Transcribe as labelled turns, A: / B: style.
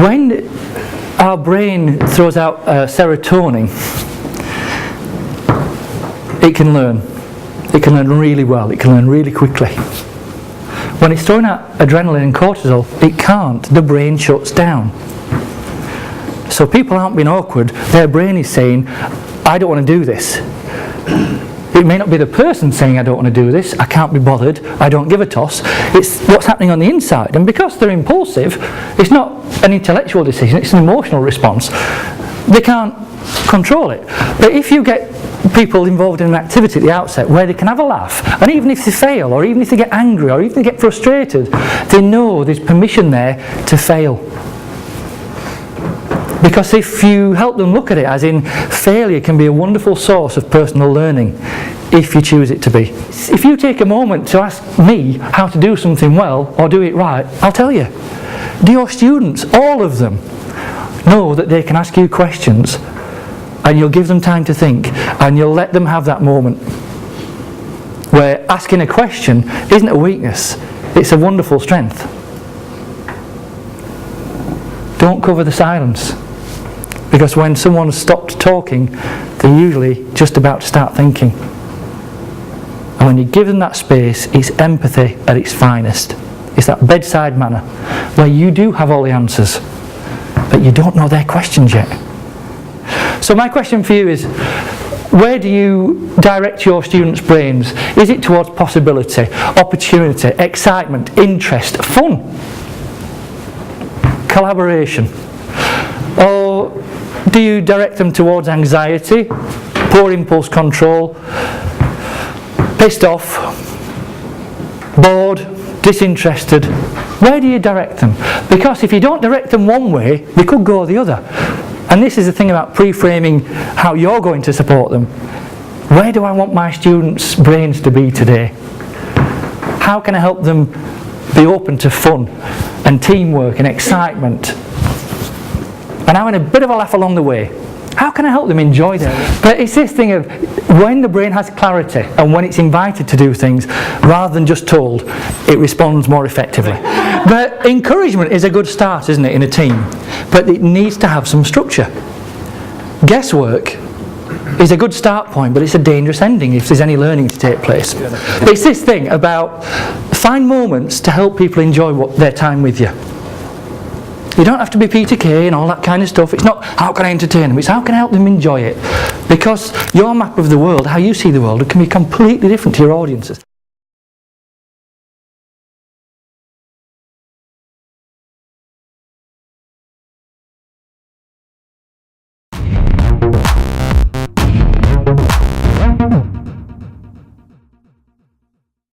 A: when our brain throws out serotonin, it can learn. It can learn really well. It can learn really quickly. When it's throwing out adrenaline and cortisol, it can't. The brain shuts down. So people aren't being awkward. Their brain is saying, I don't want to do this. It may not be the person saying, I don't want to do this, I can't be bothered, I don't give a toss. It's what's happening on the inside. And because they're impulsive, it's not an intellectual decision, it's an emotional response. They can't control it. But if you get people involved in an activity at the outset where they can have a laugh, and even if they fail, or even if they get angry, or even if they get frustrated, they know there's permission there to fail. Because if you help them look at it as in failure can be a wonderful source of personal learning if you choose it to be. If you take a moment to ask me how to do something well or do it right, I'll tell you. Do your students, all of them, know that they can ask you questions and you'll give them time to think and you'll let them have that moment where asking a question isn't a weakness, it's a wonderful strength. Don't cover the silence. Because when someone's stopped talking, they're usually just about to start thinking. And when you give them that space, it's empathy at its finest. It's that bedside manner where you do have all the answers, but you don't know their questions yet. So my question for you is, where do you direct your students' brains? Is it towards possibility, opportunity, excitement, interest, fun, collaboration? Or do you direct them towards anxiety, poor impulse control, pissed off, bored, disinterested? Where do you direct them? Because if you don't direct them one way, they could go the other. And this is the thing about pre-framing how you're going to support them. Where do I want my students' brains to be today? How can I help them be open to fun and teamwork and excitement? And having a bit of a laugh along the way. How can I help them enjoy that? But it's this thing of when the brain has clarity and when it's invited to do things rather than just told, it responds more effectively. But encouragement is a good start, isn't it, in a team? But it needs to have some structure. Guesswork is a good start point, but it's a dangerous ending if there's any learning to take place. It's this thing about find moments to help people enjoy their time with you. You don't have to be Peter Kay and all that kind of stuff. It's not how can I entertain them, it's how can I help them enjoy it. Because your map of the world, how you see the world, can be completely different to your audiences.